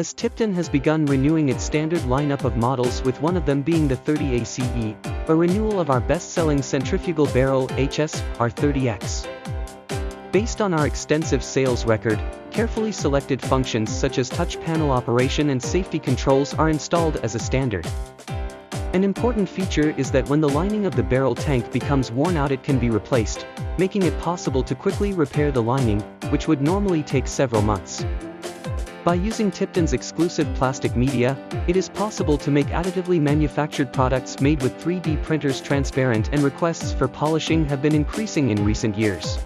as Tipton has begun renewing its standard lineup of models, with one of them being the 30ACE, a renewal of our best-selling centrifugal barrel HS30ACE. Based on our extensive sales record, carefully selected functions such as touch panel operation and safety controls are installed as a standard. An important feature is that when the lining of the barrel tank becomes worn out, it can be replaced, making it possible to quickly repair the lining, which would normally take several months. By using Tipton's exclusive plastic media, it is possible to make additively manufactured products made with 3D printers transparent, and requests for polishing have been increasing in recent years.